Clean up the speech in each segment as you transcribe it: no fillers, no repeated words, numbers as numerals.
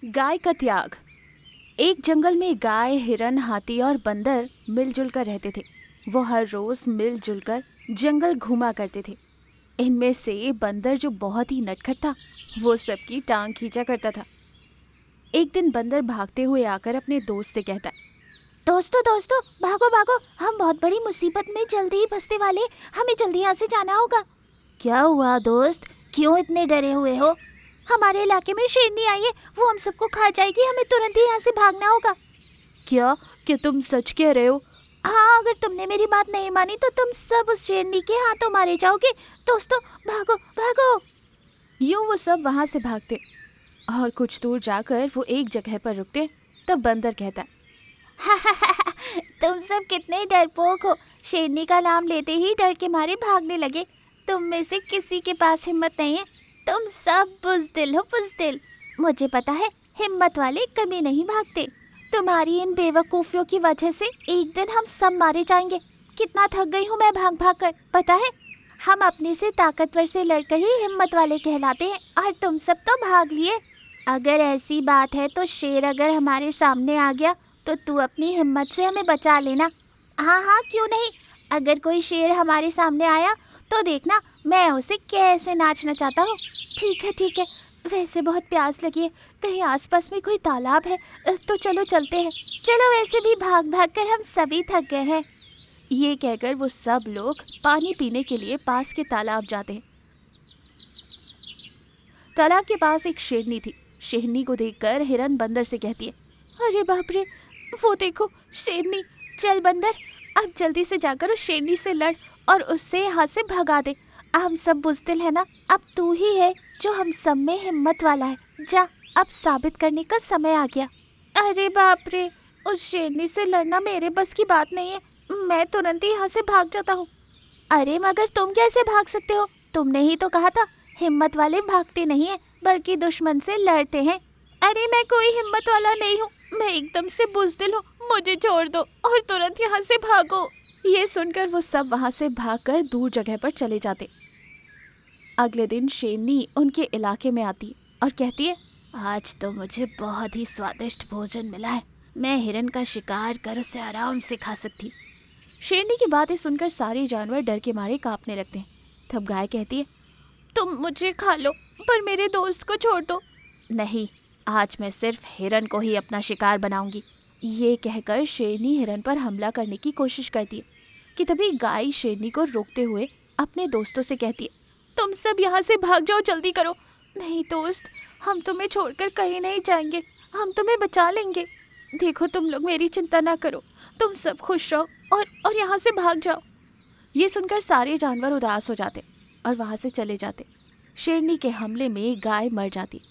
गाय का त्याग। एक जंगल में गाय, हिरन, हाथी और बंदर मिलजुल कर रहते थे। वो हर रोज मिलजुल कर जंगल घूमा करते थे। इनमें से बंदर, जो बहुत ही नटखट था, वो सबकी टांग खींचा करता था। एक दिन बंदर भागते हुए आकर अपने दोस्त से कहता है, दोस्तों दोस्तों, भागो भागो, हम बहुत बड़ी मुसीबत में जल्दी ही फंसने वाले, हमें जल्दी यहाँ से जाना होगा। क्या हुआ दोस्त, क्यों इतने डरे हुए हो? हमारे इलाके में शेरनी आई है, वो हम सबको खा जाएगी, हमें तुरंत ही यहाँ से भागना होगा। क्या क्या तुम सच कह रहे हो? हाँ, अगर तुमने मेरी बात नहीं मानी तो तुम सब उस शेरनी के हाथों मारे जाओगे। दोस्तों भागो भागो। यूं वो सब वहां से भागते और कुछ दूर जाकर वो एक जगह पर रुकते। तब बंदर कहता है, तुम सब कितने डरपोक हो, शेरनी का नाम लेते ही डर के मारे भागने लगे। तुम में से किसी के पास हिम्मत नहीं है, तुम सब बुज़दिल हो, बुज़दिल। मुझे पता है, हिम्मत वाले कभी नहीं भागते। तुम्हारी इन बेवकूफ़ियों की वजह से एक दिन हम सब मारे जाएंगे। कितना थक गई हूँ मैं भाग भाग कर, पता है। हम अपने से ताकतवर से लड़कर ही हिम्मत वाले कहलाते हैं, और तुम सब तो भाग लिए। अगर ऐसी बात है तो शेर अगर हमारे सामने आ गया तो तू अपनी हिम्मत से हमें बचा लेना। हाँ हाँ, क्यों नहीं। अगर कोई शेर हमारे सामने आया तो देखना मैं उसे कैसे नाचना चाहता हूँ। ठीक है ठीक है। वैसे बहुत प्यास लगी है, कहीं आसपास में कोई तालाब है तो चलो चलते हैं। चलो, वैसे भी भाग भाग कर हम सभी थक गए हैं। ये कहकर वो सब लोग पानी पीने के लिए पास के तालाब जाते हैं। तालाब के पास एक शेरनी थी। शेरनी को देखकर हिरन बंदर से कहती है, अरे बाप रे, वो देखो शेरनी। चल बंदर, अब जल्दी से जाकर उस शेरनी से लड़ और उससे यहाँ से भगा दे। हम सब बुज़दिल है ना, अब तू ही है जो हम सब में हिम्मत वाला है। जा, अब साबित करने का समय आ गया। अरे बाप रे, उस शेरनी से लड़ना मेरे बस की बात नहीं है। मैं तुरंत ही यहाँ से भाग जाता हूँ। अरे मगर तुम कैसे भाग सकते हो? तुमने ही तो कहा था हिम्मत वाले भागते नहीं है बल्कि दुश्मन से लड़ते हैं। अरे मैं कोई हिम्मत वाला नहीं हूँ, मैं एकदम से बुज़दिल हूँ। मुझे छोड़ दो और तुरंत यहाँ से भागो। ये सुनकर वो सब वहाँ से भागकर दूर जगह पर चले जाते। अगले दिन शेरनी उनके इलाके में आती और कहती है, आज तो मुझे बहुत ही स्वादिष्ट भोजन मिला है, मैं हिरन का शिकार कर उसे आराम से खा सकती। शेरनी की बातें सुनकर सारे जानवर डर के मारे कांपने लगते हैं। तब गाय कहती है, तुम मुझे खा लो पर मेरे दोस्त को छोड़ दो। नहीं, आज मैं सिर्फ हिरन को ही अपना शिकार बनाऊंगी। ये कहकर शेरनी हिरन पर हमला करने की कोशिश करती है कि तभी गाय शेरनी को रोकते हुए अपने दोस्तों से कहती है, तुम सब यहाँ से भाग जाओ, जल्दी करो। नहीं दोस्त, हम तुम्हें छोड़कर कहीं नहीं जाएंगे, हम तुम्हें बचा लेंगे। देखो तुम लोग मेरी चिंता ना करो, तुम सब खुश रहो और यहाँ से भाग जाओ। ये सुनकर सारे जानवर उदास हो जाते और वहाँ से चले जाते। शेरनी के हमले में गाय मर जाती।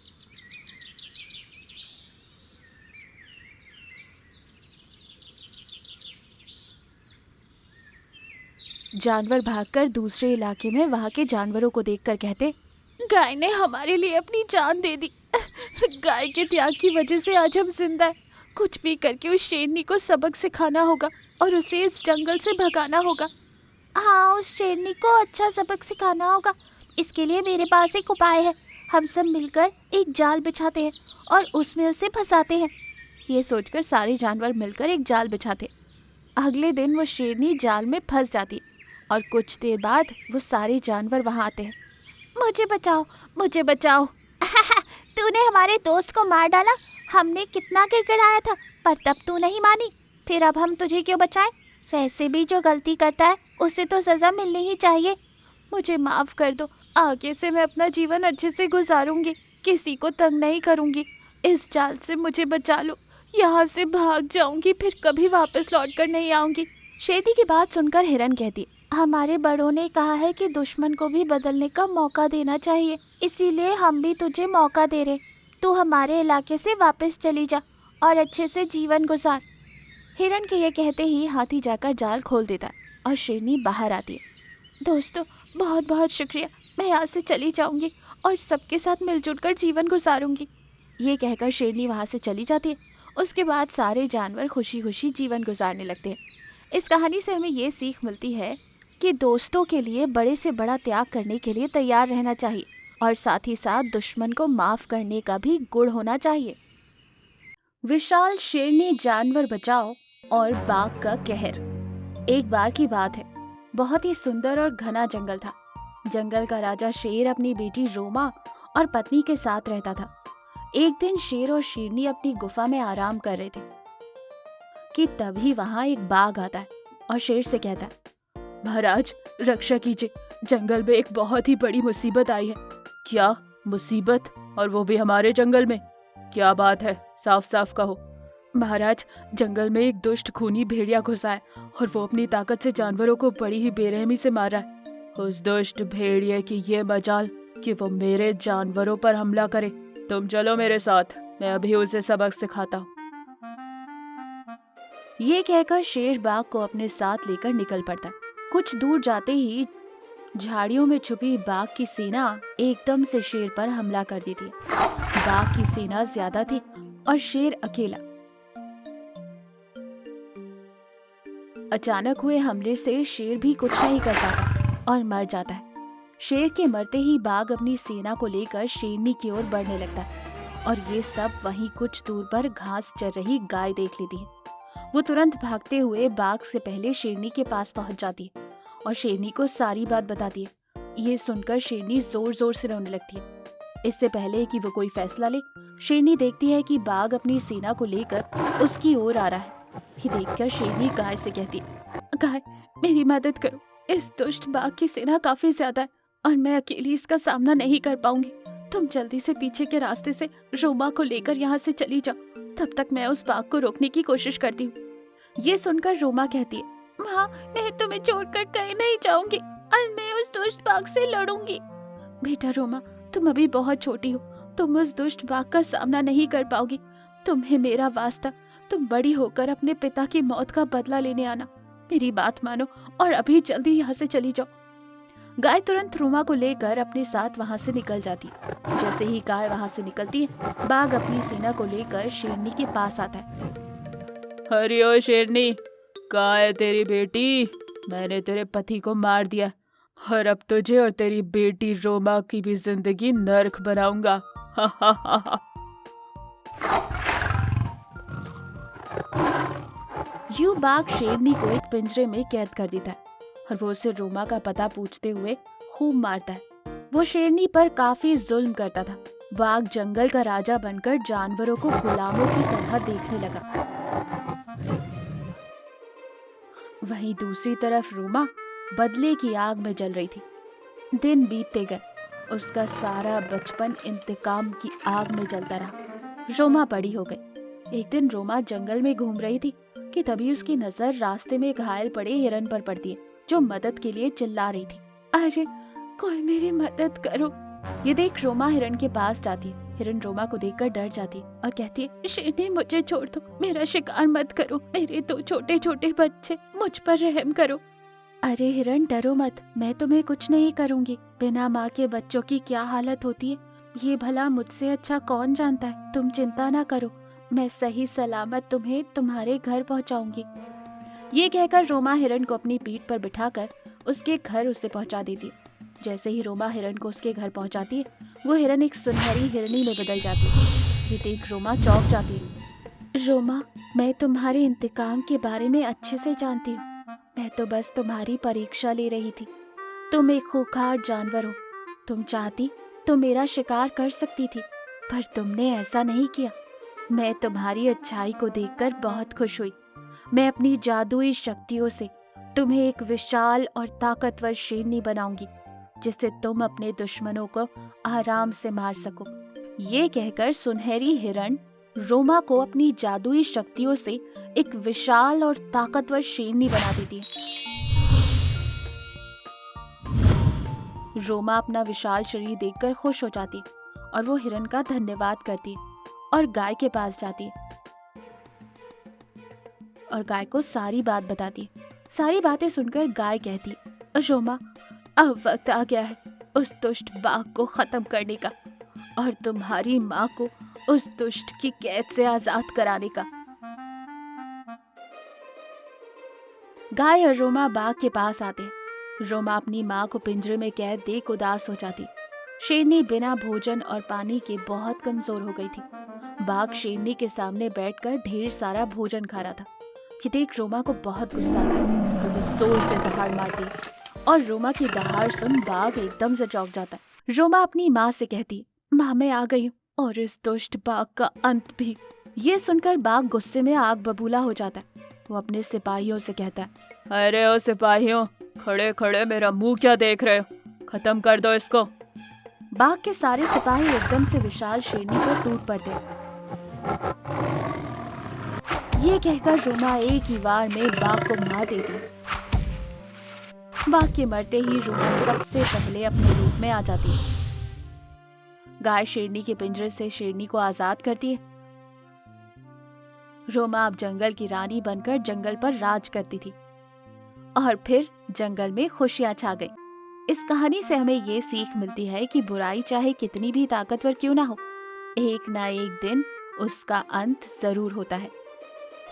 जानवर भागकर दूसरे इलाके में वहाँ के जानवरों को देखकर कहते, गाय ने हमारे लिए अपनी जान दे दी। गाय के त्याग की वजह से आज हम जिंदा हैं। कुछ भी करके उस शेरनी को सबक सिखाना होगा और उसे इस जंगल से भगाना होगा। हाँ, उस शेरनी को अच्छा सबक सिखाना होगा। इसके लिए मेरे पास एक उपाय है। हम सब मिलकर एक जाल बिछाते हैं और उसमें उसे फंसाते हैं। ये सोचकर सारे जानवर मिलकर एक जाल बिछाते। अगले दिन वो शेरनी जाल में फंस जाती और कुछ देर बाद वो सारे जानवर वहाँ आते हैं। मुझे बचाओ, मुझे बचाओ। तूने हमारे दोस्त को मार डाला। हमने कितना गिड़गिड़ाया था पर तब तू नहीं मानी। फिर अब हम तुझे क्यों बचाएं? वैसे भी जो गलती करता है उसे तो सज़ा मिलनी ही चाहिए। मुझे माफ़ कर दो, आगे से मैं अपना जीवन अच्छे से गुजारूंगी, किसी को तंग नहीं करूंगी। इस जाल से मुझे बचा लो, यहाँ से भाग जाऊंगी, फिर कभी वापस लौट कर नहीं आऊंगी। शेरनी की बात सुनकर हिरन कहती, हमारे बड़ों ने कहा है कि दुश्मन को भी बदलने का मौका देना चाहिए, इसीलिए हम भी तुझे मौका दे रहे। तू हमारे इलाके से वापस चली जा और अच्छे से जीवन गुजार। हिरन के ये कहते ही हाथी जाकर जाल खोल देता है और शेरनी बाहर आती है। दोस्तों बहुत बहुत शुक्रिया, मैं यहाँ से चली जाऊँगी और सबके साथ मिलजुल कर जीवन गुजारूंगी। ये कहकर शेरनी वहाँ से चली जाती है। उसके बाद सारे जानवर खुशी खुशी जीवन गुजारने लगते हैं। इस कहानी से हमें ये सीख मिलती है कि दोस्तों के लिए बड़े से बड़ा त्याग करने के लिए तैयार रहना चाहिए और साथ ही साथ दुश्मन को माफ़ करने का भी गुण होना चाहिए। विशाल शेरनी जानवर बचाओ और बाघ का कहर। एक बार की बात है, बहुत ही सुंदर और घना जंगल था। जंगल का राजा शेर अपनी बेटी रोमा और पत्नी के साथ रहता था। एक दिन शेर और शेरनी अपनी गुफा में आराम कर रहे थे कि तभी वहां एक बाघ आता है और शेर से कहता है, महाराज रक्षा कीजिए, जंगल में एक बहुत ही बड़ी मुसीबत आई है। क्या मुसीबत? और वो भी हमारे जंगल में? क्या बात है, साफ साफ कहो। महाराज, जंगल में एक दुष्ट खूनी भेड़िया घुसा है और वो अपनी ताकत से जानवरों को बड़ी ही बेरहमी से मार रहा है। उस दुष्ट भेड़िए की ये मजाल कि वो मेरे जानवरों पर हमला करे। तुम चलो मेरे साथ, मैं अभी उसे सबक सिखाता हूँ। ये कहकर शेर बाघ को अपने साथ लेकर निकल पड़ता है। कुछ दूर जाते ही झाड़ियों में छुपी बाघ की सेना एकदम से शेर पर हमला कर देती है। बाघ की सेना ज्यादा थी और शेर अकेला। अचानक हुए हमले से शेर भी कुछ नहीं कर पाता और मर जाता है। शेर के मरते ही बाघ अपनी सेना को लेकर शेरनी की ओर बढ़ने लगता है और ये सब वहीं कुछ दूर पर घास चर रही गाय देख लेती है। वो तुरंत भागते हुए बाघ से पहले शेरनी के पास पहुंच जाती है और शेरनी को सारी बात बताती है। ये सुनकर शेरनी जोर जोर से रोने लगती है। इससे पहले कि वो कोई फैसला ले, शेरनी देखती है कि बाघ अपनी सेना को लेकर उसकी ओर आ रहा है। ये देखकर शेरनी गाय से कहती है, गाय मेरी मदद करो, इस दुष्ट बाघ की सेना काफी ज्यादा है और मैं अकेली इसका सामना नहीं कर पाऊंगी। तुम जल्दी से पीछे के रास्ते से रोमा को लेकर यहाँ से चली जाओ, तब तक मैं उस बाघ को रोकने की कोशिश करती हूँ। ये सुनकर रोमा कहती है, माँ मैं तुम्हें छोड़कर कहीं नहीं जाऊंगी और मैं उस दुष्ट बाघ से लड़ूंगी। बेटा रोमा, तुम अभी बहुत छोटी हो, तुम उस दुष्ट बाघ का सामना नहीं कर पाओगी। तुम्हें मेरा वास्ता, तुम बड़ी होकर अपने पिता की मौत का बदला लेने आना। मेरी बात मानो और अभी जल्दी यहाँ से चली जाओ। गाय तुरंत रोमा को लेकर अपने साथ वहाँ से निकल जाती है। जैसे ही गाय वहाँ से निकलती है, बाघ अपनी सेना को लेकर शेरनी के पास आता है। अरे ओ शेरनी, कहाँ है तेरी बेटी? मैंने तेरे पति को मार दिया और अब तुझे और तेरी बेटी रोमा की भी जिंदगी नर्क बनाऊंगा। हा हा हा हा। यूं बाघ शेरनी को एक पिंजरे में कैद कर देता है और वो उसे रोमा का पता पूछते हुए खूब मारता है। वो शेरनी पर काफी जुल्म करता था। बाघ जंगल का राजा बनकर जानवरों को गुलामों की तरह देखने लगा। वहीं दूसरी तरफ रोमा बदले की आग में जल रही थी। दिन बीतते गए, उसका सारा बचपन इंतकाम की आग में जलता रहा। रोमा बड़ी हो गई। एक दिन रोमा जंगल में घूम रही थी कि तभी उसकी नजर रास्ते में घायल पड़े हिरन पर पड़ती है, जो मदद के लिए चिल्ला रही थी। अरे कोई मेरी मदद करो। ये देख रोमा हिरन के पास जाती है। हिरन रोमा को देखकर डर जाती है और कहती है, शेरनी मुझे छोड़ दो, मेरा शिकार मत करो, मेरे दो छोटे छोटे बच्चे, मुझ पर रहम करो। अरे हिरन डरो मत, मैं तुम्हें कुछ नहीं करूंगी। बिना माँ के बच्चों की क्या हालत होती है ये भला मुझसे अच्छा कौन जानता है। तुम चिंता ना करो, मैं सही सलामत तुम्हें तुम्हारे घर पहुंचाऊंगी। ये कहकर रोमा हिरन को अपनी पीठ पर बिठाकर उसके घर उसे पहुंचा देती है। जैसे ही रोमा हिरन को उसके घर पहुंचाती है, वो हिरन एक सुनहरी हिरनी में बदल जाती है। ये देख रोमा चौंक जाती है। रोमा, मैं तुम्हारे इंतकाम के बारे में अच्छे से जानती हूँ। मैं तो बस तुम्हारी परीक्षा ले रही थी। तुम एक खूंखार जानवर हो। तुम चाहती तो मेरा शिकार कर सकती थी, पर तुमने ऐसा नहीं किया। मैं तुम्हारी अच्छाई को देखकर बहुत खुश हुई। मैं अपनी जादुई शक्तियों से तुम्हें एक विशाल और ताकतवर शेरनी बनाऊंगी, जिससे तुम अपने दुश्मनों को आराम से मार सको। ये कहकर सुनहरी हिरण रोमा को अपनी जादुई शक्तियों से एक विशाल और ताकतवर शेरनी बना देती है। रोमा अपना विशाल शरीर देखकर खुश हो जाती है और वो हिरन का धन्यवाद करती है और गाय के पास जाती है और गाय को सारी बात बताती है। सारी बातें सुनकर गाय कहती है, रोमा, अब वक्त आ गया है उस दुष्ट बाघ को खत्म करने का और तुम्हारी माँ को उस दुष्ट की कैद से आजाद कराने का। गाय और रोमा बाघ के पास आते हैं। रोमा अपनी माँ को पिंजरे में कैद देख उदास हो जाती। शेरनी बिना भोजन और पानी के बहुत कमजोर हो गई थी। बाघ शेरनी के सामने बैठकर ढेर सारा भोजन खा रहा था। ये देख रोमा को बहुत गुस्सा आता और वो जोर से दहाड़ मारती और रोमा की दहाड़ सुन बाघ एकदम से चौंक जाता है। रोमा अपनी माँ से कहती, माँ मैं आ गई हूँ और इस दुष्ट बाघ का अंत भी। ये सुनकर बाघ गुस्से में आग बबूला हो जाता है। वो अपने सिपाहियों से कहता है, अरे ओ सिपाहियों, खड़े खड़े मेरा मुंह क्या देख रहे हो, खत्म कर दो इसको। बाघ के सारे सिपाही एकदम से विशाल शेरनी पर टूट पड़ते। ये कहकर रोमा एक ही वार में बाघ को मार देती। बाघ के मरते ही रोमा सबसे पहले अपने रूप में आ जाती है। गाय शेरनी के पिंजरे से शेरनी को आजाद करती है। रोमा अब जंगल की रानी बनकर जंगल पर राज करती थी और फिर जंगल में खुशियां छा गई। इस कहानी से हमें ये सीख मिलती है कि बुराई चाहे कितनी भी ताकतवर क्यों ना हो, एक ना एक दिन उसका अंत जरूर होता है।